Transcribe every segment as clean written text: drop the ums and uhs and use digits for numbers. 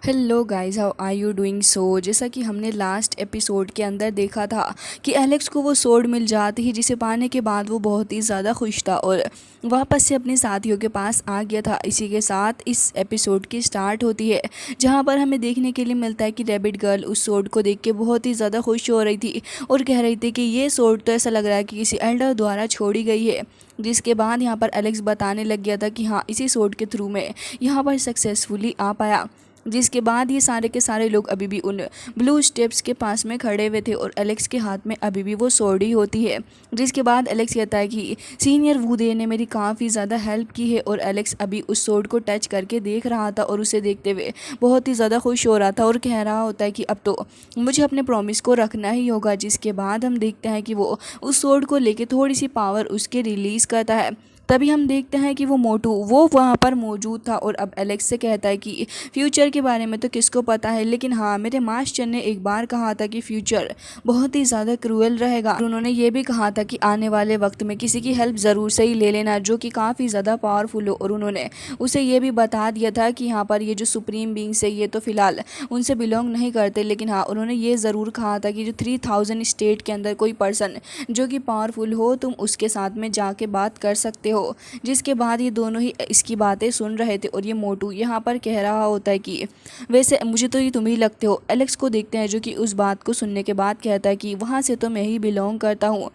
Hello guys, how are you doing. जैसा कि हमने लास्ट एपिसोड के अंदर देखा था कि एलेक्स को वो सोड मिल जाती है जिसे पाने के बाद वो बहुत ही ज़्यादा खुश था और वापस से अपने साथियों के पास आ गया था। इसी के साथ इस एपिसोड की स्टार्ट होती है जहाँ पर हमें देखने के लिए मिलता है कि रैबिट गर्ल उस सोड को देख के बहुत ही ज़्यादा खुश हो रही थी और कह रही थी कि ये सोड तो ऐसा लग रहा है कि किसी एल्डर द्वारा छोड़ी गई है। जिसके बाद यहाँ पर एलेक्स बताने लग गया था कि हाँ, इसी सोड के थ्रू में यहाँ पर सक्सेसफुली आ पाया। जिसके बाद ये सारे के सारे लोग अभी भी उन ब्लू स्टेप्स के पास में खड़े हुए थे और एलेक्स के हाथ में अभी भी वो सोड ही होती है। जिसके बाद एलेक्स कहता है कि सीनियर वूडे ने मेरी काफ़ी ज़्यादा हेल्प की है और एलेक्स अभी उस सोड को टच करके देख रहा था और उसे देखते हुए बहुत ही ज़्यादा खुश हो रहा था और कह रहा होता है कि अब तो मुझे अपने प्रॉमिस को रखना ही होगा। जिसके बाद हम देखते हैं कि वो उस सोड को लेके थोड़ी सी पावर उसके रिलीज़ करता है। तभी हम देखते हैं कि वो मोटू वो वहाँ पर मौजूद था और अब एलेक्स से कहता है कि फ्यूचर के बारे में तो किसको पता है, लेकिन हाँ, मेरे मास्टर ने एक बार कहा था कि फ्यूचर बहुत ही ज़्यादा क्रूएल रहेगा। और उन्होंने ये भी कहा था कि आने वाले वक्त में किसी की हेल्प ज़रूर से ही ले लेना जो कि काफ़ी ज़्यादा पावरफुल हो। और उन्होंने उसे ये भी बता दिया था कि यहाँ पर ये जो सुप्रीम बींग्स है ये तो फ़िलहाल उनसे बिलोंग नहीं करते, लेकिन हाँ, उन्होंने ये ज़रूर कहा था कि जो 3000 स्टेट के अंदर कोई पर्सन जो कि पावरफुल हो तुम उसके साथ में जाके बात कर सकते हो। जिसके बाद ये दोनों ही इसकी बातें सुन रहे थे और ये मोटू यहाँ पर कह रहा होता है कि वैसे मुझे तो ये तुम ही लगते हो। एलेक्स को देखते हैं जो कि उस बात को सुनने के बाद कहता है कि वहाँ से तो मैं ही बिलोंग करता हूँ।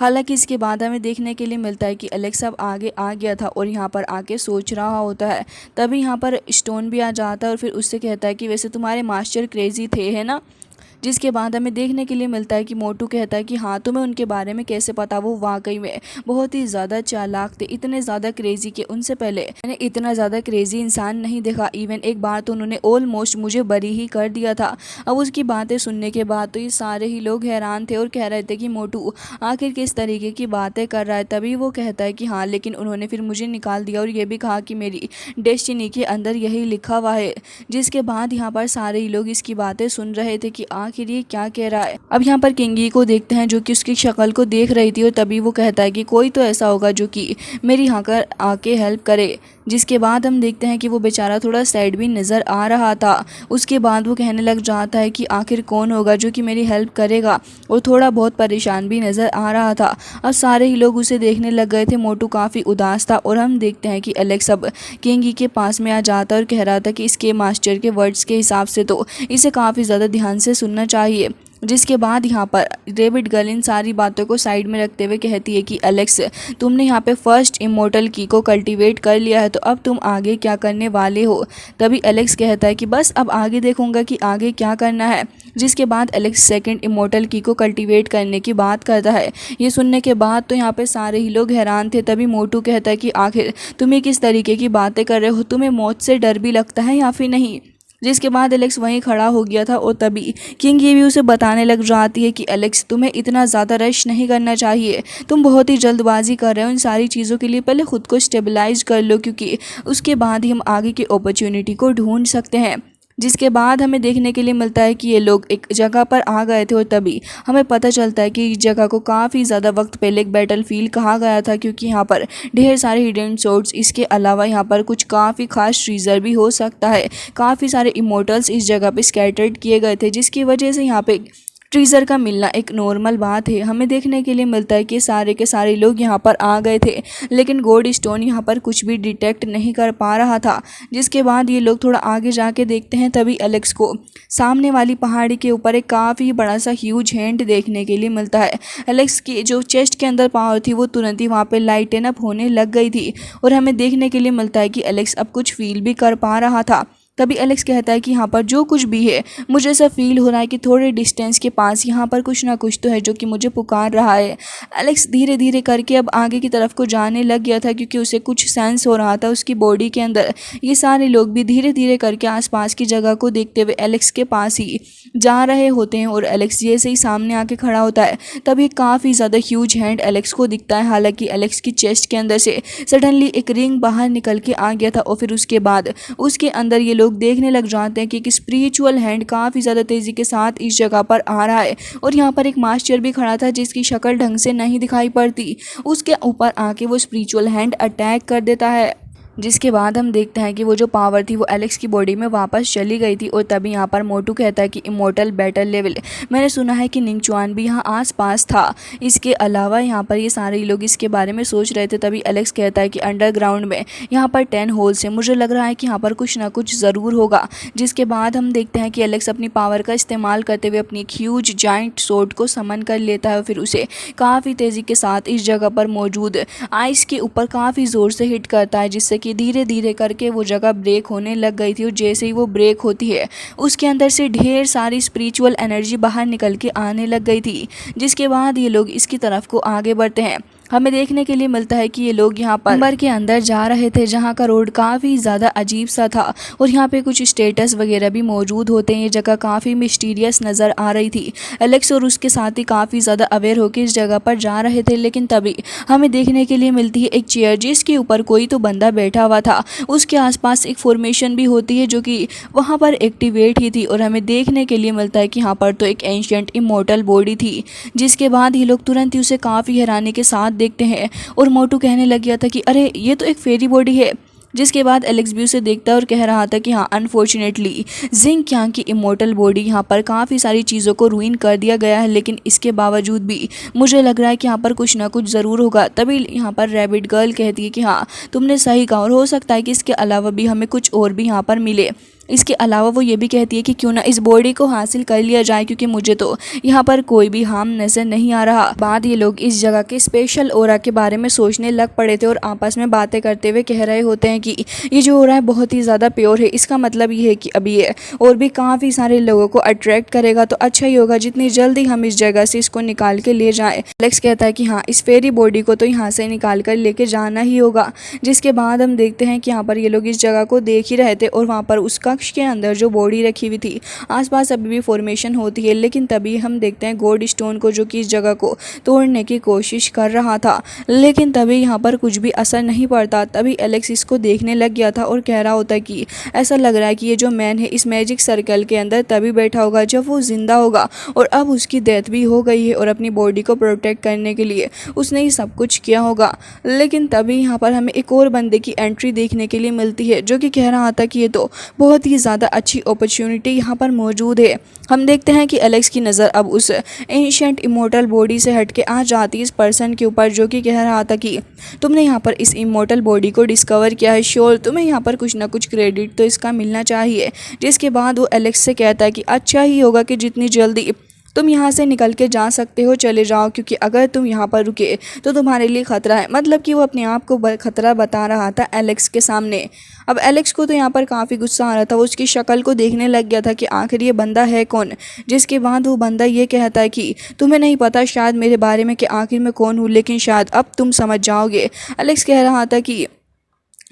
हालांकि इसके बाद हमें देखने के लिए मिलता है कि एलेक्स अब आगे आ गया था और यहाँ पर आके सोच रहा होता है। तभी यहाँ पर स्टोन भी आ जाता है और फिर उससे कहता है कि वैसे तुम्हारे मास्टर क्रेजी थे, है ना। जिसके बाद हमें देखने के लिए मिलता है कि मोटू कहता है कि हाँ, तुम्हें उनके बारे में कैसे पता, वो वाकई में बहुत ही ज़्यादा चालाक थे, इतने ज़्यादा क्रेजी कि उनसे पहले मैंने इतना ज़्यादा क्रेजी इंसान नहीं देखा। इवन एक बार तो उन्होंने ऑलमोस्ट मुझे बरी ही कर दिया था। अब उसकी बातें सुनने के बाद तो ये सारे ही लोग हैरान थे और कह रहे थे कि मोटू आखिर किस तरीके की बातें कर रहा है। तभी वो कहता है कि हाँ, लेकिन उन्होंने फिर मुझे निकाल दिया और ये भी कहा कि मेरी डेस्टिनी के अंदर यही लिखा हुआ है। जिसके बाद यहाँ पर सारे ही लोग इसकी बातें सुन रहे थे कि आखिर ये क्या कह रहा है। अब यहाँ पर किंगी को देखते हैं जो कि उसकी शक्ल को देख रही थी और तभी वो कहता है कि कोई तो ऐसा होगा जो कि मेरी यहाँ कर आके हेल्प करे। जिसके बाद हम देखते हैं कि वो बेचारा थोड़ा सैड भी नज़र आ रहा था। उसके बाद वो कहने लग जाता है कि आखिर कौन होगा जो कि मेरी हेल्प करेगा, और थोड़ा बहुत परेशान भी नज़र आ रहा था। अब सारे ही लोग उसे देखने लग गए थे। मोटू काफ़ी उदास था और हम देखते हैं कि एलेक्स अब किंगी के पास में आ जाता और कह रहा था कि इसके मास्टर के वर्ड्स के हिसाब से तो इसे काफ़ी ज़्यादा ध्यान से सुनना चाहिए। जिसके बाद यहाँ पर रैबिट गर्ल इन सारी बातों को साइड में रखते हुए कहती है कि एलेक्स, तुमने यहाँ पे फर्स्ट इमोर्टल की को कल्टीवेट कर लिया है, तो अब तुम आगे क्या करने वाले हो। तभी एलेक्स कहता है कि बस अब आगे देखूंगा कि आगे क्या करना है। जिसके बाद एलेक्स सेकंड इमोर्टल की को कल्टीवेट करने की बात करता है। ये सुनने के बाद तो यहाँ पे सारे ही लोग हैरान थे। तभी मोटू कहता है कि आखिर तुम ये किस तरीके की बातें कर रहे हो, तुम्हें मौत से डर भी लगता है या फिर नहीं। जिसके बाद एलेक्स वहीं खड़ा हो गया था और तभी किंग ये भी उसे बताने लग जाती है कि एलेक्स, तुम्हें इतना ज़्यादा रश नहीं करना चाहिए, तुम बहुत ही जल्दबाजी कर रहे हो इन सारी चीज़ों के लिए। पहले खुद को स्टेबलाइज कर लो क्योंकि उसके बाद ही हम आगे की अपॉर्चुनिटी को ढूंढ सकते हैं। जिसके बाद हमें देखने के लिए मिलता है कि ये लोग एक जगह पर आ गए थे और तभी हमें पता चलता है कि इस जगह को काफ़ी ज़्यादा वक्त पहले एक बैटल फील्ड कहा गया था, क्योंकि यहाँ पर ढेर सारे हिडन सोर्ड्स, इसके अलावा यहाँ पर कुछ काफ़ी खास ट्रीजर भी हो सकता है। काफ़ी सारे इमोर्टल्स इस जगह पे स्कैटर्ड किए गए थे, जिसकी वजह से यहाँ पे ट्रीजर का मिलना एक नॉर्मल बात है। हमें देखने के लिए मिलता है कि सारे के सारे लोग यहाँ पर आ गए थे, लेकिन गोल्ड स्टोन यहाँ पर कुछ भी डिटेक्ट नहीं कर पा रहा था। जिसके बाद ये लोग थोड़ा आगे जाके देखते हैं, तभी एलेक्स को सामने वाली पहाड़ी के ऊपर एक काफ़ी बड़ा सा ह्यूज हैंड देखने के लिए मिलता है। एलेक्स की जो चेस्ट के अंदर पावर थी वो तुरंत ही वहाँ पर लाइटन अप होने लग गई थी और हमें देखने के लिए मिलता है कि एलेक्स अब कुछ फील भी कर पा रहा था। तभी एलेक्स कहता है कि यहाँ पर जो कुछ भी है मुझे ऐसा फील हो रहा है कि थोड़े डिस्टेंस के पास यहाँ पर कुछ ना कुछ तो है जो कि मुझे पुकार रहा है। एलेक्स धीरे धीरे करके अब आगे की तरफ को जाने लग गया था क्योंकि उसे कुछ सेंस हो रहा था उसकी बॉडी के अंदर। ये सारे लोग भी धीरे धीरे करके आसपास की जगह को देखते हुए एलेक्स के पास ही जा रहे होते हैं और एलेक्स जैसे ही सामने आके खड़ा होता है तभी काफ़ी ज़्यादा ह्यूज हैंड एलेक्स को दिखता है। हालांकि एलेक्स की चेस्ट के अंदर से सडनली एक रिंग बाहर निकल के आ गया था और फिर उसके बाद उसके अंदर ये लोग देखने लग जाते हैं कि एक स्पिरिचुअल हैंड काफ़ी ज़्यादा तेज़ी के साथ इस जगह पर आ रहा है और यहाँ पर एक मास्टर भी खड़ा था जिसकी शक्ल ढंग से नहीं दिखाई पड़ती। उसके ऊपर आके वो स्पिरिचुअल हैंड अटैक कर देता है। जिसके बाद हम देखते हैं कि वो जो पावर थी वो एलेक्स की बॉडी में वापस चली गई थी। और तभी यहाँ पर मोटू कहता है कि इमोर्टल बैटल लेवल, मैंने सुना है कि निंगचुआन भी यहाँ आसपास था। इसके अलावा यहाँ पर ये सारे लोग इसके बारे में सोच रहे थे। तभी एलेक्स कहता है कि अंडरग्राउंड में यहाँ पर 10 होल्स हैं, मुझे लग रहा है कि यहाँ पर कुछ ना कुछ ज़रूर होगा। जिसके बाद हम देखते हैं कि एलेक्स अपनी पावर का इस्तेमाल करते हुए अपनी एक ह्यूज जाइंट सोर्ड को समन कर लेता है। फिर उसे काफ़ी तेज़ी के साथ इस जगह पर मौजूद आइस के ऊपर काफ़ी ज़ोर से हिट करता है, जिससे कि धीरे धीरे करके वो जगह ब्रेक होने लग गई थी। और जैसे ही वो ब्रेक होती है उसके अंदर से ढेर सारी स्पिरिचुअल एनर्जी बाहर निकल के आने लग गई थी। जिसके बाद ये लोग इसकी तरफ को आगे बढ़ते हैं। हमें देखने के लिए मिलता है कि ये लोग यहाँ पर चैम्बर के अंदर जा रहे थे, जहाँ का रोड काफ़ी ज़्यादा अजीब सा था और यहाँ पे कुछ स्टेटस वगैरह भी मौजूद होते हैं। ये जगह काफ़ी मिस्टीरियस नज़र आ रही थी। एलेक्स और उसके साथ ही काफ़ी ज़्यादा अवेयर होकर इस जगह पर जा रहे थे, लेकिन तभी हमें देखने के लिए मिलती है एक चेयर जिसके ऊपर कोई तो बंदा बैठा हुआ था। उसके आसपास एक फॉर्मेशन भी होती है जो कि वहाँ पर एक्टिवेट ही थी। और हमें देखने के लिए मिलता है कि यहाँ पर तो एक एंशिएंट इमोर्टल बॉडी थी। जिसके बाद ये लोग तुरंत ही उसे काफ़ी हैरानी के साथ देखते हैं और मोटू कहने लग गया था कि अरे ये तो एक फेरी बॉडी है। जिसके बाद एलेक्स भी उसे देखता है और कह रहा था कि हाँ, अनफॉर्चुनेटली जिंग यांग की इमोर्टल बॉडी यहाँ पर काफ़ी सारी चीज़ों को रुइन कर दिया गया है, लेकिन इसके बावजूद भी मुझे लग रहा है कि यहाँ पर कुछ ना कुछ ज़रूर होगा। तभी यहाँ पर रैबिट गर्ल कहती है कि हाँ, तुमने सही कहा और हो सकता है कि इसके अलावा भी हमें कुछ और भी यहाँ पर मिले। इसके अलावा वो ये भी कहती है कि क्यों ना इस बॉडी को हासिल कर लिया जाए, क्योंकि मुझे तो यहाँ पर कोई भी हार्म नज़र नहीं आ रहा। बाद ये लोग इस जगह के स्पेशल ओरा के बारे में सोचने लग पड़े थे और आपस में बातें करते हुए कह रहे होते हैं कि ये जो ओरा है बहुत ही ज़्यादा प्योर है। इसका मतलब ये है कि अभी ये और भी काफ़ी सारे लोगों को अट्रैक्ट करेगा, तो अच्छा ही होगा जितनी जल्दी हम इस जगह से इसको निकाल के ले जाएँ। एलेक्स कहता है कि हाँ, इस फेरी बॉडी को तो यहाँ से निकाल कर लेके जाना ही होगा। जिसके बाद हम देखते हैं कि यहाँ पर ये लोग इस जगह को देख ही रहे थे और वहाँ पर उसका कक्ष के अंदर जो बॉडी रखी हुई थी आसपास अभी भी फॉर्मेशन होती है। लेकिन तभी हम देखते हैं गॉड स्टोन को जो कि इस जगह को तोड़ने की कोशिश कर रहा था, लेकिन तभी यहाँ पर कुछ भी असर नहीं पड़ता। तभी एलेक्स इसको देखने लग गया था और कह रहा होता है कि ऐसा लग रहा है कि ये जो मैन है इस मैजिक सर्कल के अंदर तभी बैठा होगा जब वो जिंदा होगा और अब उसकी डेथ भी हो गई है और अपनी बॉडी को प्रोटेक्ट करने के लिए उसने ही सब कुछ किया होगा। लेकिन तभी यहाँ पर हमें एक और बंदे की एंट्री देखने के लिए मिलती है जो कि कह रहा था कि ये तो बहुत ही ज़्यादा अच्छी अपॉर्चुनिटी यहाँ पर मौजूद है। हम देखते हैं कि एलेक्स की नज़र अब उस एंशिएंट इमोर्टल बॉडी से हट के आ जाती है इस पर्सन के ऊपर जो कि कह रहा था कि तुमने यहाँ पर इस इमोर्टल बॉडी को डिस्कवर किया है, श्योर तुम्हें यहाँ पर कुछ ना कुछ क्रेडिट तो इसका मिलना चाहिए। जिसके बाद वो एलेक्स से कहता है कि अच्छा ही होगा कि जितनी जल्दी तुम यहाँ से निकल के जा सकते हो चले जाओ, क्योंकि अगर तुम यहाँ पर रुके तो तुम्हारे लिए ख़तरा है। मतलब कि वो अपने आप को खतरा बता रहा था एलेक्स के सामने। अब एलेक्स को तो यहाँ पर काफ़ी गुस्सा आ रहा था, वो उसकी शक्ल को देखने लग गया था कि आखिर ये बंदा है कौन। जिसके बाद वो बंदा ये कहता है कि तुम्हें नहीं पता शायद मेरे बारे में कि आखिर मैं कौन हूँ, लेकिन शायद अब तुम समझ जाओगे। एलेक्स कह रहा था कि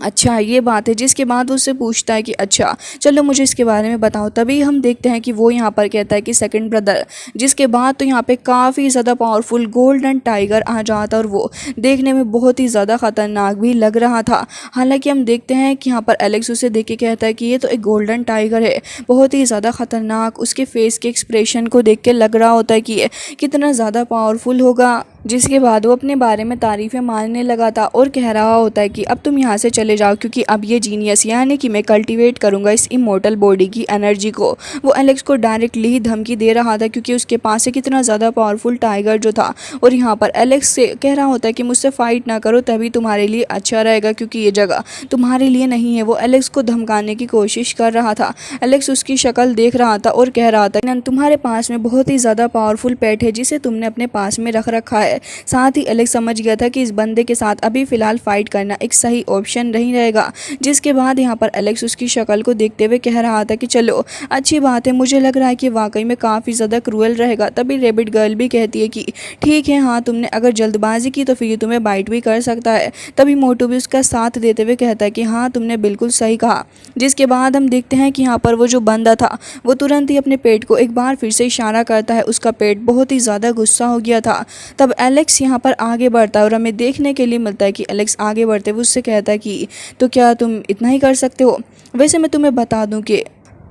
अच्छा ये बात है। जिसके बाद वो उससे पूछता है कि अच्छा चलो मुझे इसके बारे में बताओ। तभी हम देखते हैं कि वो यहाँ पर कहता है कि सेकंड ब्रदर। जिसके बाद तो यहाँ पे काफ़ी ज़्यादा पावरफुल गोल्डन टाइगर आ जाता और वो देखने में बहुत ही ज़्यादा ख़तरनाक भी लग रहा था। हालांकि हम देखते हैं कि यहाँ पर एलेक्स उसे देख के कहता है कि ये तो एक गोल्डन टाइगर है, बहुत ही ज़्यादा ख़तरनाक। उसके फेस के एक्सप्रेशन को देख के लग रहा होता है कि ये कितना ज़्यादा पावरफुल होगा। जिसके बाद वो अपने बारे में तारीफ़ें मारने लगा था और कह रहा होता है कि अब तुम यहाँ से चले जाओ, क्योंकि अब ये जीनियस यानी कि मैं कल्टीवेट करूँगा इस इमोर्टल बॉडी की एनर्जी को। वो एलेक्स को डायरेक्टली ही धमकी दे रहा था, क्योंकि उसके पास से कितना ज़्यादा पावरफुल टाइगर जो था। और यहाँ पर एलेक्स से कह रहा होता है कि मुझसे फ़ाइट ना करो, तभी तुम्हारे लिए अच्छा रहेगा, क्योंकि ये जगह तुम्हारे लिए नहीं है। वो एलेक्स को धमकाने की कोशिश कर रहा था। एलेक्स उसकी शक्ल देख रहा था और कह रहा था तुम्हारे पास में बहुत ही ज़्यादा पावरफुल पेट है जिसे तुमने अपने पास में रख रखा है। साथ ही एलेक्स समझ गया था कि इस बंदे के साथ अभी फ़िलहाल फ़ाइट करना एक सही ऑप्शन नहीं रहेगा। जिसके बाद यहाँ पर एलेक्स उसकी शक्ल को देखते हुए कह रहा था कि चलो अच्छी बात है, मुझे लग रहा है कि वाकई में काफ़ी ज़्यादा क्रूअल रहेगा। तभी रैबिट गर्ल भी कहती है कि ठीक है, हाँ तुमने अगर जल्दबाजी की तो फिर ये तुम्हें बाइट भी कर सकता है। तभी मोटू भी उसका साथ देते हुए कहता है कि हाँ तुमने बिल्कुल सही कहा। जिसके बाद हम देखते हैं कि यहाँ पर वो जो बंदा था वो तुरंत ही अपने पेट को एक बार फिर से इशारा करता है। उसका पेट बहुत ही ज़्यादा गुस्सा हो गया था। तब एलेक्स यहाँ पर आगे बढ़ता है और हमें देखने के लिए मिलता है कि एलेक्स आगे बढ़ते हुए उससे कहता है कि तो क्या तुम इतना ही कर सकते हो? वैसे मैं तुम्हें बता दूं कि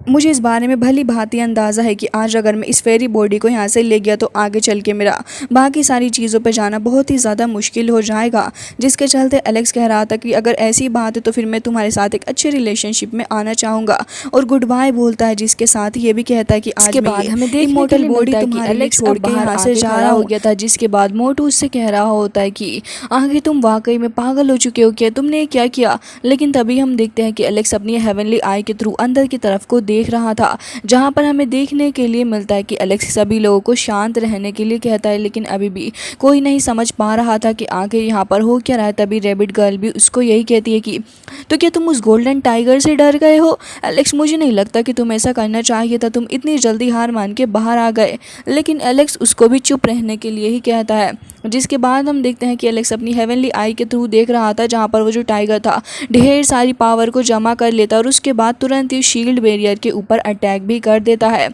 मुझे इस बारे में भली भांति अंदाज़ा है कि आज अगर मैं इस फेरी बॉडी को यहाँ से ले गया तो आगे चल के मेरा बाकी सारी चीज़ों पे जाना बहुत ही ज़्यादा मुश्किल हो जाएगा। जिसके चलते एलेक्स कह रहा था कि अगर ऐसी बात है तो फिर मैं तुम्हारे साथ एक अच्छे रिलेशनशिप में आना चाहूँगा और गुड बाय बोलता है। जिसके साथ ये भी कहता है कि आज के बाद हमें देखने के लिए बॉडी तुम्हारे लिए छोड़ के यहाँ से जा रहा हो गया था। जिसके बाद मोटू उससे कह रहा होता है कि आगे तुम वाकई में पागल हो चुके हो क्या, तुमने क्या किया। लेकिन तभी हम देखते हैं कि एलेक्स अपनी हेवनली आई के थ्रू अंदर की तरफ को देख रहा था, जहां पर हमें देखने के लिए मिलता है कि एलेक्स सभी लोगों को शांत रहने के लिए कहता है, लेकिन अभी भी कोई नहीं समझ पा रहा था कि आगे यहाँ पर हो क्या रहा है। तभी रैबिट गर्ल भी उसको यही कहती है कि तो क्या तुम उस गोल्डन टाइगर से डर गए हो एलेक्स, मुझे नहीं लगता कि तुम ऐसा करना चाहिए था, तुम इतनी जल्दी हार मान के बाहर आ गए। लेकिन एलेक्स उसको भी चुप रहने के लिए ही कहता है। जिसके बाद हम देखते हैं कि एलेक्स अपनी हेवनली आई के थ्रू देख रहा था, जहाँ पर वो जो टाइगर था ढेर सारी पावर को जमा कर लेता और उसके बाद तुरंत ही शील्ड बैरियर के ऊपर अटैक भी कर देता है।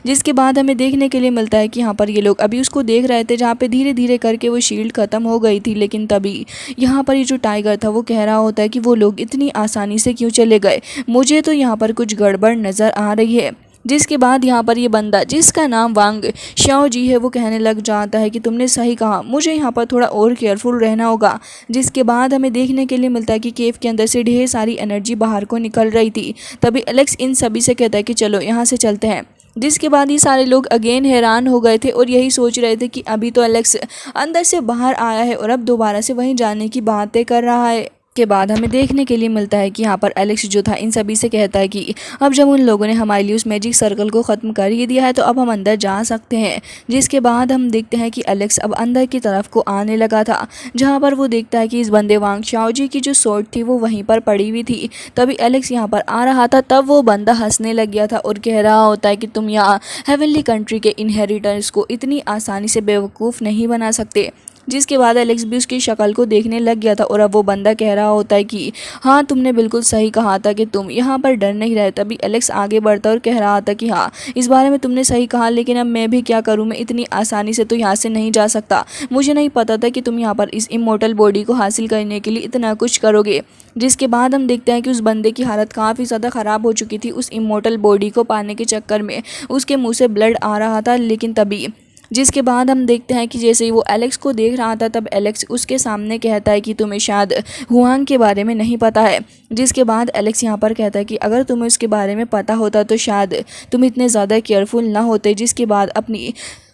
जिसके बाद हमें देखने के लिए मिलता है कि यहाँ पर ये लोग अभी उसको देख रहे थे, जहाँ पे धीरे धीरे करके वो शील्ड ख़त्म हो गई थी। लेकिन तभी यहाँ पर ये जो टाइगर था वो कह रहा होता है कि वो लोग इतनी आसानी से क्यों चले गए, मुझे तो यहाँ पर कुछ गड़बड़ नज़र आ रही है। जिसके बाद यहाँ पर ये बंदा जिसका नाम वांग शाओ जी है वो कहने लग जाता है कि तुमने सही कहा, मुझे यहाँ पर थोड़ा और केयरफुल रहना होगा। जिसके बाद हमें देखने के लिए मिलता है कि केव के अंदर से ढेर सारी एनर्जी बाहर को निकल रही थी। तभी एलेक्स इन सभी से कहता है कि चलो यहाँ से चलते हैं। जिसके बाद ये सारे लोग अगेन हैरान हो गए थे और यही सोच रहे थे कि अभी तो एलेक्स अंदर से बाहर आया है और अब दोबारा से वहीं जाने की बातें कर रहा है। के बाद हमें देखने के लिए मिलता है कि यहाँ पर एलेक्स जो था इन सभी से कहता है कि अब जब उन लोगों ने हमारे लिए उस मैजिक सर्कल को ख़त्म कर ही दिया है तो अब हम अंदर जा सकते हैं। जिसके बाद हम देखते हैं कि एलेक्स अब अंदर की तरफ को आने लगा था, जहाँ पर वो देखता है कि इस बंदे वांग शाओ जी की जो सोर्ड थी वो वहीं पर पड़ी हुई थी। तभी एलेक्स यहाँ पर आ रहा था, तब वो बंदा हंसने लग गया था और कह रहा होता है कि तुम यहाँ हेवनली कंट्री के इनहेरिटर्स को इतनी आसानी से बेवकूफ़ नहीं बना सकते। जिसके बाद एलेक्स भी उसकी शक्ल को देखने लग गया था और अब वो बंदा कह रहा होता है कि हाँ तुमने बिल्कुल सही कहा था कि तुम यहाँ पर डर नहीं रहे। तभी एलेक्स आगे बढ़ता और कह रहा था कि हाँ इस बारे में तुमने सही कहा, लेकिन अब मैं भी क्या करूँ, मैं इतनी आसानी से तो यहाँ से नहीं जा सकता। मुझे नहीं पता था कि तुम यहाँ पर इस इमोर्टल बॉडी को हासिल करने के लिए इतना कुछ करोगे। जिसके बाद हम देखते हैं कि उस बंदे की हालत काफ़ी ज़्यादा ख़राब हो चुकी थी। उस इमोर्टल बॉडी को पाने के चक्कर में उसके मुँह से ब्लड आ रहा था। लेकिन तभी जिसके बाद हम देखते हैं कि जैसे ही वो एलेक्स को देख रहा था तब एलेक्स उसके सामने कहता है कि तुम्हें शायद हुआंग के बारे में नहीं पता है। जिसके बाद एलेक्स यहाँ पर कहता है कि अगर तुम्हें उसके बारे में पता होता तो शायद तुम इतने ज़्यादा केयरफुल ना होते। जिसके बाद अपनी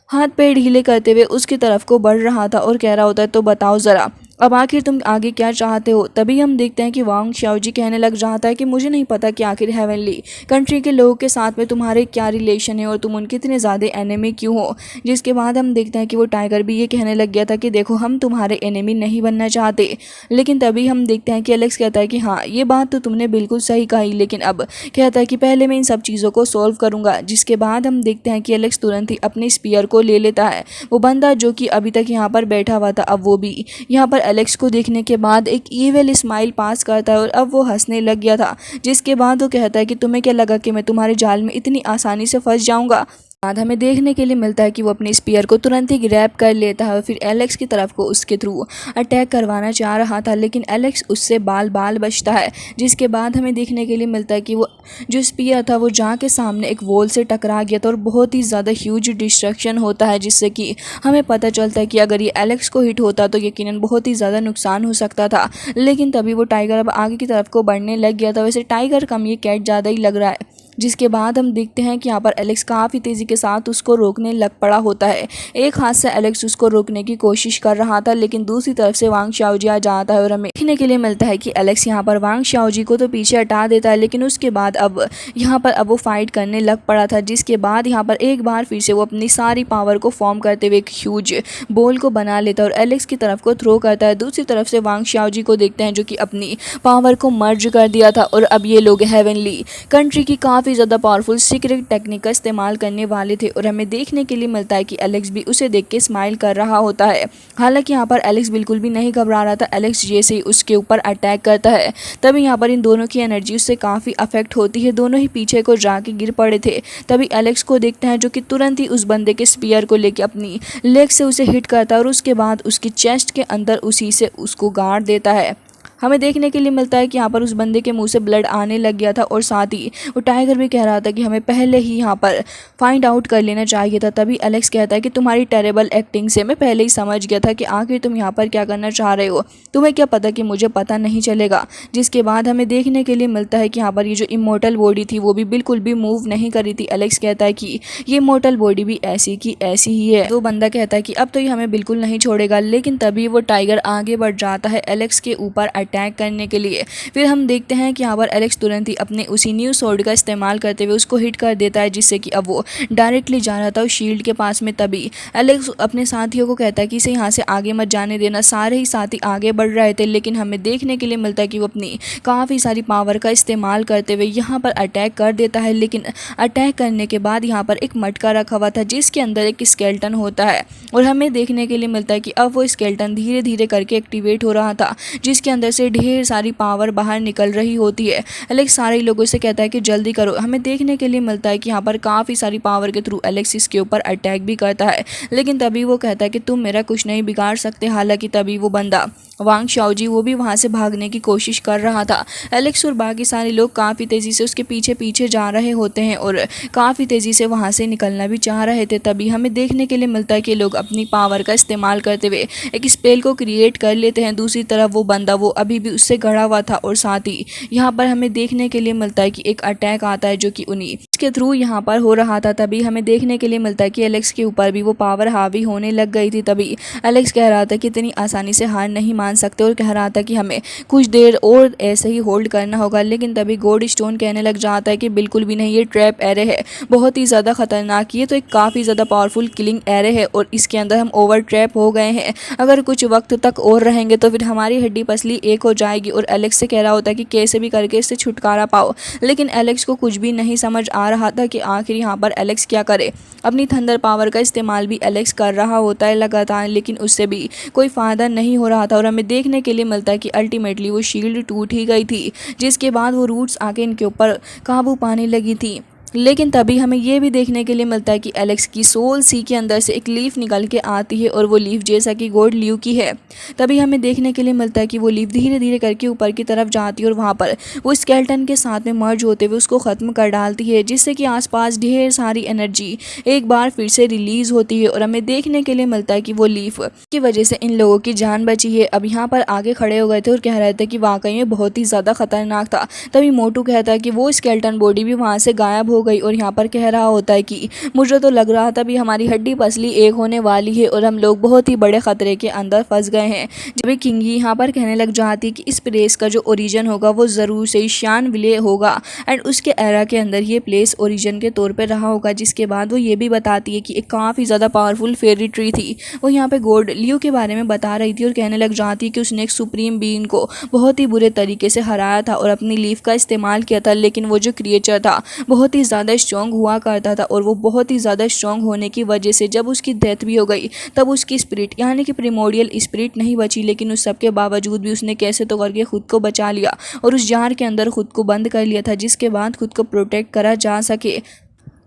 हाथ पैर ढीले करते हुए उसकी तरफ को बढ़ रहा था और कह रहा होता है तो बताओ ज़रा अब आखिर तुम आगे क्या चाहते हो। तभी हम देखते हैं कि वांग शाओ जी कहने लग रहा है कि मुझे नहीं पता कि आखिर हेवनली कंट्री के लोगों के साथ में तुम्हारे क्या रिलेशन है और तुम उनके इतने ज़्यादा एनिमी क्यों हो। जिसके बाद हम देखते हैं कि वो टाइगर भी ये कहने लग गया था कि देखो हम तुम्हारे एनिमी नहीं बनना चाहते। लेकिन तभी हम देखते हैं कि एलेक्स कहता है कि हाँ ये बात तो तुमने बिल्कुल सही कही, लेकिन अब कहता है कि पहले मैं इन सब चीज़ों को सॉल्व करूँगा। जिसके बाद हम देखते हैं कि एलेक्स तुरंत ही अपने स्पीयर को ले लेता है। वो बंदा जो कि अभी तक यहाँ पर बैठा हुआ था अब वो भी यहाँ पर एलेक्स को देखने के बाद एक ईविल स्माइल पास करता है और अब वो हंसने लग गया था। जिसके बाद वो कहता है कि तुम्हें क्या लगा कि मैं तुम्हारे जाल में इतनी आसानी से फंस जाऊंगा। बाद हमें देखने के लिए मिलता है कि वो अपने स्पीयर को तुरंत ही ग्रैब कर लेता है और फिर एलेक्स की तरफ को उसके थ्रू अटैक करवाना चाह रहा था, लेकिन एलेक्स उससे बाल बाल बचता है। जिसके बाद हमें देखने के लिए मिलता है कि वो जो स्पीयर था वो जहाँ के सामने एक वॉल से टकरा गया था और बहुत ही ज़्यादा ह्यूज डिस्ट्रक्शन होता है, जिससे कि हमें पता चलता है कि अगर ये एलेक्स को हिट होता तो यकीनन बहुत ही ज़्यादा नुकसान हो सकता था। लेकिन तभी वो टाइगर अब आगे की तरफ को बढ़ने लग गया था। वैसे टाइगर कम ये कैट ज़्यादा ही लग रहा है। जिसके बाद हम देखते हैं कि यहाँ पर एलेक्स काफ़ी तेज़ी के साथ उसको रोकने लग पड़ा होता है। एक हाथ से एलेक्स उसको रोकने की कोशिश कर रहा था, लेकिन दूसरी तरफ से वांग शाओ जी आ जाता है और हमें देखने के लिए मिलता है कि एलेक्स यहाँ पर वांग शाओ जी को तो पीछे हटा देता है, लेकिन उसके बाद अब यहाँ पर वो फाइट करने लग पड़ा था। जिसके बाद यहाँ पर एक बार फिर से वो अपनी सारी पावर को फॉर्म करते हुए एक ह्यूज बॉल को बना लेता है और एलेक्स की तरफ को थ्रो करता है। दूसरी तरफ से वांग शाओ जी को देखते हैं जो कि अपनी पावर को मर्ज कर दिया था और अब ये लोग हेवनली कंट्री की काफ़ी ज़्यादा पावरफुल सीक्रेट टेक्निक का इस्तेमाल करने वाले थे। और हमें देखने के लिए मिलता है कि एलेक्स भी उसे देख के स्माइल कर रहा होता है। हालांकि यहाँ पर एलेक्स बिल्कुल भी नहीं घबरा रहा था। एलेक्स जैसे ही उसके ऊपर अटैक करता है तभी यहाँ पर इन दोनों की एनर्जी उससे काफ़ी अफेक्ट होती है। दोनों ही पीछे को जाके गिर पड़े थे। तभी एलेक्स को देखते हैं जो कि तुरंत ही उस बंदे के स्पीयर को लेके अपनी लेग से उसे हिट करता है और उसके बाद उसकी चेस्ट के अंदर उसी से उसको गाड़ देता है। हमें देखने के लिए मिलता है कि यहाँ पर उस बंदे के मुंह से ब्लड आने लग गया था और साथ ही वो टाइगर भी कह रहा था कि हमें पहले ही यहाँ पर फाइंड आउट कर लेना चाहिए था। तभी एलेक्स कहता है कि तुम्हारी टेरेबल एक्टिंग से मैं पहले ही समझ गया था कि आखिर तुम यहाँ पर क्या करना चाह रहे हो, तुम्हें क्या पता कि मुझे पता नहीं चलेगा। जिसके बाद हमें देखने के लिए मिलता है कि यहाँ पर ये जो इमोर्टल बॉडी थी वो भी बिल्कुल भी मूव नहीं कर रही थी। एलेक्स कहता है कि ये इमोर्टल बॉडी भी ऐसी की ऐसी ही है। तो बंदा कहता है कि अब तो ये हमें बिल्कुल नहीं छोड़ेगा, लेकिन तभी वो टाइगर आगे बढ़ जाता है एलेक्स के ऊपर अटैक करने के लिए। फिर हम देखते हैं कि यहाँ पर एलेक्स तुरंत ही अपने उसी न्यू स्वॉर्ड का इस्तेमाल करते हुए उसको हिट कर देता है, जिससे कि अब वो डायरेक्टली जा रहा था उस शील्ड के पास में। तभी एलेक्स अपने साथियों को कहता है कि इसे यहाँ से आगे मत जाने देना। सारे ही साथी आगे बढ़ रहे थे, लेकिन हमें देखने के लिए मिलता है कि वो अपनी काफ़ी सारी पावर का इस्तेमाल करते हुए यहाँ पर अटैक कर देता है। लेकिन अटैक करने के बाद यहाँ पर एक मटका रखा हुआ था जिसके अंदर एक स्केल्टन होता है और हमें देखने के लिए मिलता है कि अब वो स्केल्टन धीरे धीरे करके एक्टिवेट हो रहा था, जिसके अंदर से ढेर सारी पावर बाहर निकल रही होती है। एलेक्स सारे लोगों से कहता है कि जल्दी करो। हमें देखने के लिए मिलता है कि यहाँ पर काफ़ी सारी पावर के थ्रू एलेक्स इसके ऊपर अटैक भी करता है, लेकिन तभी वो कहता है कि तुम मेरा कुछ नहीं बिगाड़ सकते। हालांकि तभी वो बंदा वांग शाओजी वो भी वहाँ से भागने की कोशिश कर रहा था। एलेक्स और बाकी सारे लोग काफ़ी तेज़ी से उसके पीछे पीछे जा रहे होते हैं और काफ़ी तेज़ी से वहाँ से निकलना भी चाह रहे थे। तभी हमें देखने के लिए मिलता है कि लोग अपनी पावर का इस्तेमाल करते हुए एक स्पेल को क्रिएट कर लेते हैं। दूसरी तरफ वो बंदा वो अभी भी उससे गड़ा हुआ था और साथ ही यहाँ पर हमें देखने के लिए मिलता है कि एक अटैक आता है जो कि उन्हीं के थ्रू यहाँ पर हो रहा था। तभी हमें देखने के लिए मिलता है कि एलेक्स के ऊपर भी वो पावर हावी होने लग गई थी। तभी एलेक्स कह रहा था कि इतनी आसानी से हार नहीं मान सकते और कह रहा था कि हमें कुछ देर और ऐसे ही होल्ड करना होगा। लेकिन तभी गोल्ड स्टोन कहने लग जाता है कि बिल्कुल भी नहीं, ये ट्रैप एरे है, बहुत ही ज़्यादा खतरनाक, ये तो एक काफ़ी ज़्यादा पावरफुल किलिंग एरे है और इसके अंदर हम ओवर ट्रैप हो गए हैं। अगर कुछ वक्त तक और रहेंगे तो फिर हमारी हड्डी पसली एक हो जाएगी। और एलेक्स से कह रहा होता है कि कैसे भी करके इससे छुटकारा पाओ, लेकिन एलेक्स को कुछ भी नहीं समझ आ रहा था कि आखिर यहाँ पर एलेक्स क्या करे। अपनी थंडर पावर का इस्तेमाल भी एलेक्स कर रहा होता है लगातार, लेकिन उससे भी कोई फ़ायदा नहीं हो रहा था। और हमें देखने के लिए मिलता है कि अल्टीमेटली वो शील्ड टूट ही गई थी, जिसके बाद वो रूट्स आके इनके ऊपर काबू पाने लगी थी। लेकिन तभी हमें ये भी देखने के लिए मिलता है कि एलेक्स की सोल सी के अंदर से एक लीफ निकल के आती है और वो लीफ जैसा कि गोल्ड ल्यू की है। तभी हमें देखने के लिए मिलता है कि वो लीफ धीरे धीरे करके ऊपर की तरफ जाती है और वहाँ पर वो स्केल्टन के साथ में मर्ज होते हुए उसको ख़त्म कर डालती है, जिससे कि आसपास ढेर सारी एनर्जी एक बार फिर से रिलीज़ होती है। और हमें देखने के लिए मिलता है कि वो लीफ की वजह से इन लोगों की जान बची है। अब यहाँ पर आगे खड़े हो गए थे और कह रहे थे कि वाकई में बहुत ही ज़्यादा खतरनाक था। तभी मोटू कहता है कि वो स्केल्टन बॉडी भी वहाँ से गायब हो गई और यहाँ पर कह रहा होता है कि मुझे तो लग रहा था भी हमारी हड्डी पसली एक होने वाली है और हम लोग बहुत ही बड़े खतरे के अंदर फंस गए हैं। जब किंगी यहाँ पर कहने लग जाती है कि इस प्लेस का जो ओरिजिन होगा वो ज़रूर से शान विले होगा एंड उसके एरा के अंदर ये प्लेस ओरिजिन के तौर पर रहा होगा। जिसके बाद वो ये भी बताती है कि एक काफ़ी ज़्यादा पावरफुल फेरी ट्री थी, वो यहाँ पे गोल्ड ल्यू के बारे में बता रही थी और कहने लग जाती है कि उसने एक सुप्रीम बीइंग को बहुत ही बुरे तरीके से हराया था और अपनी लीफ का इस्तेमाल किया था। लेकिन वो जो क्रिएचर था बहुत ही ज़्यादा स्ट्रॉन्ग हुआ करता था और वो बहुत ही ज़्यादा स्ट्रॉन्ग होने की वजह से जब उसकी डेथ भी हो गई तब उसकी स्पिरिट यानी कि प्रिमोडियल स्पिरिट नहीं बची। लेकिन उस सब के बावजूद भी उसने कैसे तो करके खुद को बचा लिया और उस जार के अंदर खुद को बंद कर लिया था, जिसके बाद खुद को प्रोटेक्ट करा जा सके।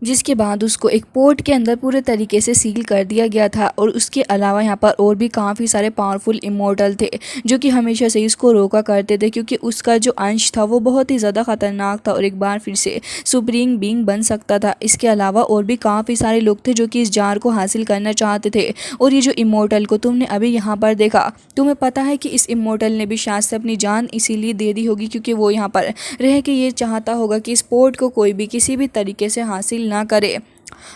जिसके बाद उसको एक पोर्ट के अंदर पूरे तरीके से सील कर दिया गया था। और उसके अलावा यहाँ पर और भी काफ़ी सारे पावरफुल इमोर्टल थे जो कि हमेशा से इसको रोका करते थे, क्योंकि उसका जो अंश था वो बहुत ही ज़्यादा ख़तरनाक था और एक बार फिर से सुप्रीम बीइंग बन सकता था। इसके अलावा और भी काफ़ी सारे लोग थे जो कि इस जार को हासिल करना चाहते थे। और ये जो इमोर्टल को तुमने अभी यहाँ पर देखा, तुम्हें पता है कि इस इमोर्टल ने भी शायद से अपनी जान इसीलिए दे दी होगी क्योंकि वो यहाँ पर रह के ये चाहता होगा कि इस पोर्ट को कोई भी किसी भी तरीके से हासिल ना करे।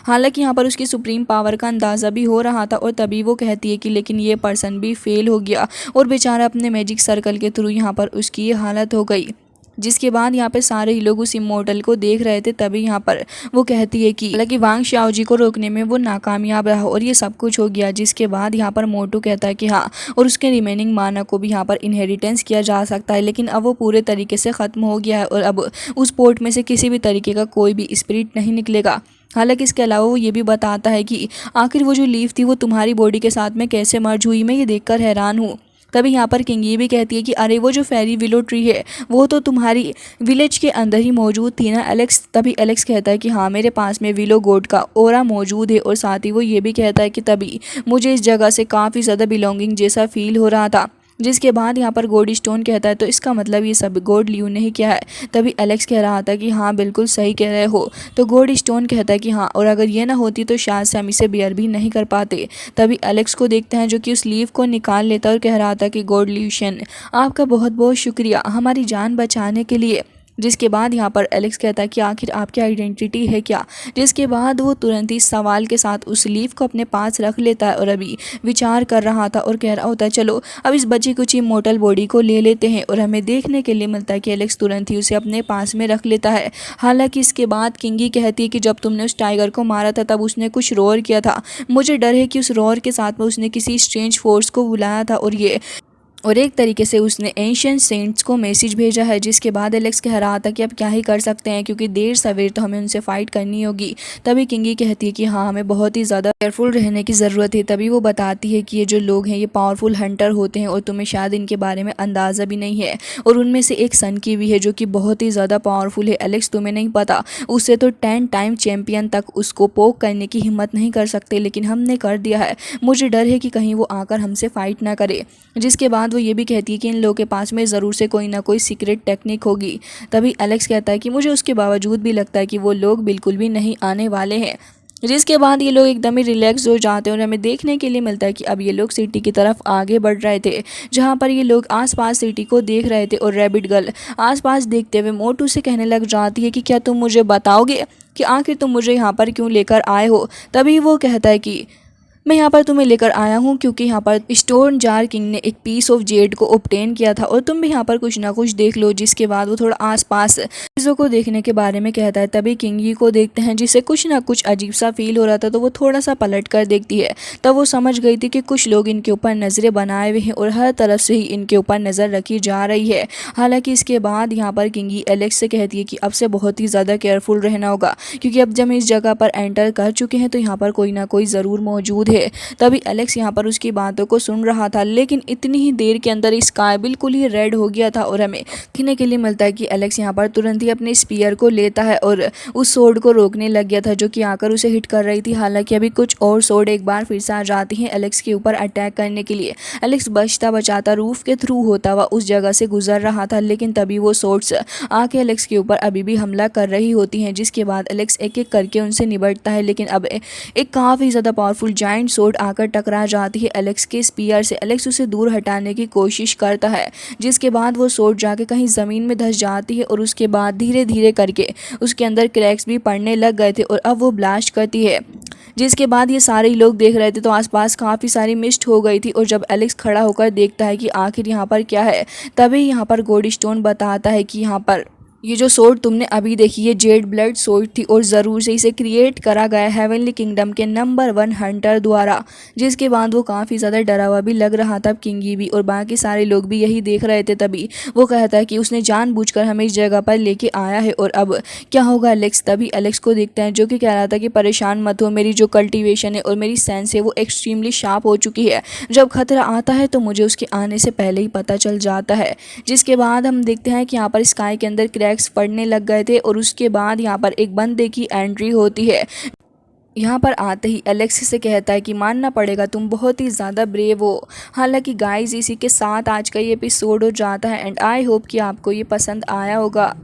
हालांकि यहाँ पर उसकी सुप्रीम पावर का अंदाज़ा भी हो रहा था। और तभी वो कहती है कि लेकिन ये पर्सन भी फेल हो गया और बेचारा अपने मैजिक सर्कल के थ्रू यहाँ पर उसकी ये हालत हो गई। जिसके बाद यहाँ पे सारे ही लोग उस इमोर्टल को देख रहे थे। तभी यहाँ पर वो कहती है कि हालांकि वांग शाओजी को रोकने में वो नाकामयाब रहा और ये सब कुछ हो गया। जिसके बाद यहाँ पर मोटू कहता है कि हाँ, और उसके रिमेनिंग माना को भी यहाँ पर इनहेरिटेंस किया जा सकता है, लेकिन अब वो पूरे तरीके से ख़त्म हो गया है और अब उस पोर्ट में से किसी भी तरीके का कोई भी स्पिरिट नहीं निकलेगा। हालांकि इसके अलावा वो ये भी बताता है कि आखिर वो जो लीफ थी वो तुम्हारी बॉडी के साथ में कैसे मर्ज हुई, मैं ये देखकर हैरान हूँ। तभी यहाँ पर किंग ये भी कहती है कि अरे वो जो फेरी विलो ट्री है वो तो तुम्हारी विलेज के अंदर ही मौजूद थी ना एलेक्स। तभी एलेक्स कहता है कि हाँ, मेरे पास में विलो गॉड का ओरा मौजूद है। और साथ ही वो ये भी कहता है कि तभी मुझे इस जगह से काफ़ी ज़्यादा बिलोंगिंग जैसा फील हो रहा था। जिसके बाद यहाँ पर गोल्ड स्टोन कहता है तो इसका मतलब ये सब गोल्ड लियो ने ही किया है। तभी एलेक्स कह रहा था कि हाँ बिल्कुल सही कह रहे हो। तो गोल्ड स्टोन कहता है कि हाँ, और अगर ये ना होती तो शायद से हम इसे बेयर भी नहीं कर पाते। तभी एलेक्स को देखते हैं जो कि उस लीव को निकाल लेता है और कह रहा था कि गोल्ड ल्यूशन, आपका बहुत बहुत शुक्रिया हमारी जान बचाने के लिए। जिसके बाद यहाँ पर एलेक्स कहता है कि आखिर आपकी आइडेंटिटी है क्या। जिसके बाद वो तुरंत ही सवाल के साथ उस लीव को अपने पास रख लेता है और अभी विचार कर रहा था और कह रहा होता है चलो अब इस बची कुची मोटल बॉडी को ले लेते हैं। और हमें देखने के लिए मिलता है कि एलेक्स तुरंत ही उसे अपने पास में रख लेता है। हालांकि इसके बाद किंगी कहती है कि जब तुमने उस टाइगर को मारा था तब उसने कुछ रोर किया था, मुझे डर है कि उस रोर के साथ में उसने किसी स्ट्रेंज फोर्स को बुलाया था और एक तरीके से उसने एंशिएंट सेंट्स को मैसेज भेजा है। जिसके बाद एलेक्स कह रहा था कि अब क्या ही कर सकते हैं क्योंकि देर सवेर तो हमें उनसे फाइट करनी होगी। तभी किंगी कहती है कि हाँ, हमें बहुत ही ज़्यादा केयरफुल रहने की ज़रूरत है। तभी वो बताती है कि ये जो लोग हैं ये पावरफुल हंटर होते हैं और तुम्हें शायद इनके बारे में अंदाज़ा भी नहीं है। और उनमें से एक सन की भी है जो कि बहुत ही ज़्यादा पावरफुल है। एलेक्स तुम्हें नहीं पता, उससे तो 10 टाइम चैंपियन तक उसको पोक करने की हिम्मत नहीं कर सकते, लेकिन हमने कर दिया है। मुझे डर है कि कहीं वो आकर हमसे फाइट ना करे। जिसके बाद वो ये भी कहती है कि इन लोगों के पास में ज़रूर से कोई ना कोई सीक्रेट टेक्निक होगी। तभी एलेक्स कहता है कि मुझे उसके बावजूद भी लगता है कि वो लोग बिल्कुल भी नहीं आने वाले हैं। जिसके बाद ये लोग एकदम ही रिलैक्स हो जाते हैं और हमें देखने के लिए मिलता है कि अब ये लोग सिटी की तरफ आगे बढ़ रहे थे, जहाँ पर ये लोग आसपास सिटी को देख रहे थे। और रैबिट गर्ल आसपास देखते हुए मोटू से कहने लग जाती है कि क्या तुम मुझे बताओगे कि आखिर तुम मुझे यहाँ पर क्यों लेकर आए हो। तभी वो कहता है कि मैं यहाँ पर तुम्हें लेकर आया हूँ क्योंकि यहाँ पर स्टोन जार किंग ने एक पीस ऑफ जेड को ऑब्टेन किया था और तुम भी यहाँ पर कुछ ना कुछ देख लो। जिसके बाद वो थोड़ा आसपास चीज़ों को देखने के बारे में कहता है। तभी किंगी को देखते हैं जिसे कुछ ना कुछ अजीब सा फील हो रहा था, तो वो थोड़ा सा पलट कर देखती है। तब वो समझ गई थी कि कुछ लोग इनके ऊपर नज़रें बनाए हुए हैं और हर तरफ से ही इनके ऊपर नज़र रखी जा रही है। हालांकि इसके बाद यहाँ पर किंगी एलेक्स से कहती है कि अब से बहुत ही ज़्यादा केयरफुल रहना होगा क्योंकि अब जब हम इस जगह पर एंटर कर चुके हैं तो यहाँ पर कोई ना कोई ज़रूर मौजूद है। तभी एलेक्स यहाँ पर उसकी बातों को सुन रहा था, लेकिन इतनी ही देर के अंदर स्काई बिल्कुल ही रेड हो गया था। और हमें देखने के लिए मिलता है कि एलेक्स यहाँ पर तुरंत ही अपने स्पीयर को लेता है और उस सोर्ड को रोकने लग गया था जो कि आकर उसे हिट कर रही थी। हालांकि अभी कुछ और सोर्ड एक बार फिर से आ जाती हैं एलेक्स के ऊपर अटैक करने के लिए। एलेक्स बचता बचाता रूफ के थ्रू होता हुआ उस जगह से गुजर रहा था, लेकिन तभी वो सोर्ड्स आके एलेक्स के ऊपर अभी भी हमला कर रही होती हैं। जिसके बाद एलेक्स एक एक करके उनसे निपटता है, लेकिन अब एक काफ़ी ज़्यादा पावरफुल जायंट सोर्ड आकर टकरा जाती है एलेक्स के स्पीयर से। एलेक्स उसे दूर हटाने की कोशिश करता है, जिसके बाद वो सोर्ड जाके कहीं ज़मीन में धंस जाती है और उसके बाद धीरे धीरे करके उसके अंदर क्रैक्स भी पड़ने लग गए थे और अब वो ब्लास्ट करती है। जिसके बाद ये सारे लोग देख रहे थे तो आसपास काफ़ी सारी मिस्ट हो गई थी। और जब एलेक्स खड़ा होकर देखता है कि आखिर यहाँ पर क्या है, तभी यहाँ पर गोल्ड स्टोन बताता है कि यहाँ पर ये जो सोर्ड तुमने अभी देखी है जेड ब्लड सोर्ड थी और ज़रूर से इसे क्रिएट करा गया हेवनली किंगडम के नंबर 1 हंटर द्वारा। जिसके बाद वो काफ़ी ज़्यादा डरा हुआ भी लग रहा था। किंगी भी और बाकी सारे लोग भी यही देख रहे थे। तभी वो कहता है कि उसने जानबूझकर हमें इस जगह पर लेके आया है और अब क्या होगा एलेक्स। तभी एलेक्स को देखते हैं जो कि कह रहा था कि परेशान मत हो, मेरी जो कल्टिवेशन है और मेरी सेंस है वो एक्सट्रीमली शार्प हो चुकी है। जब खतरा आता है तो मुझे उसके आने से पहले ही पता चल जाता है। जिसके बाद हम देखते हैं कि यहाँ पर स्काई के अंदर पड़ने लग गए थे और उसके बाद यहाँ पर एक बंदे की एंट्री होती है। यहाँ पर आते ही एलेक्स से कहता है कि मानना पड़ेगा तुम बहुत ही ज़्यादा ब्रेव हो। हालांकि गाइस इसी के साथ आज का ये एपिसोड हो जाता है एंड आई होप कि आपको ये पसंद आया होगा।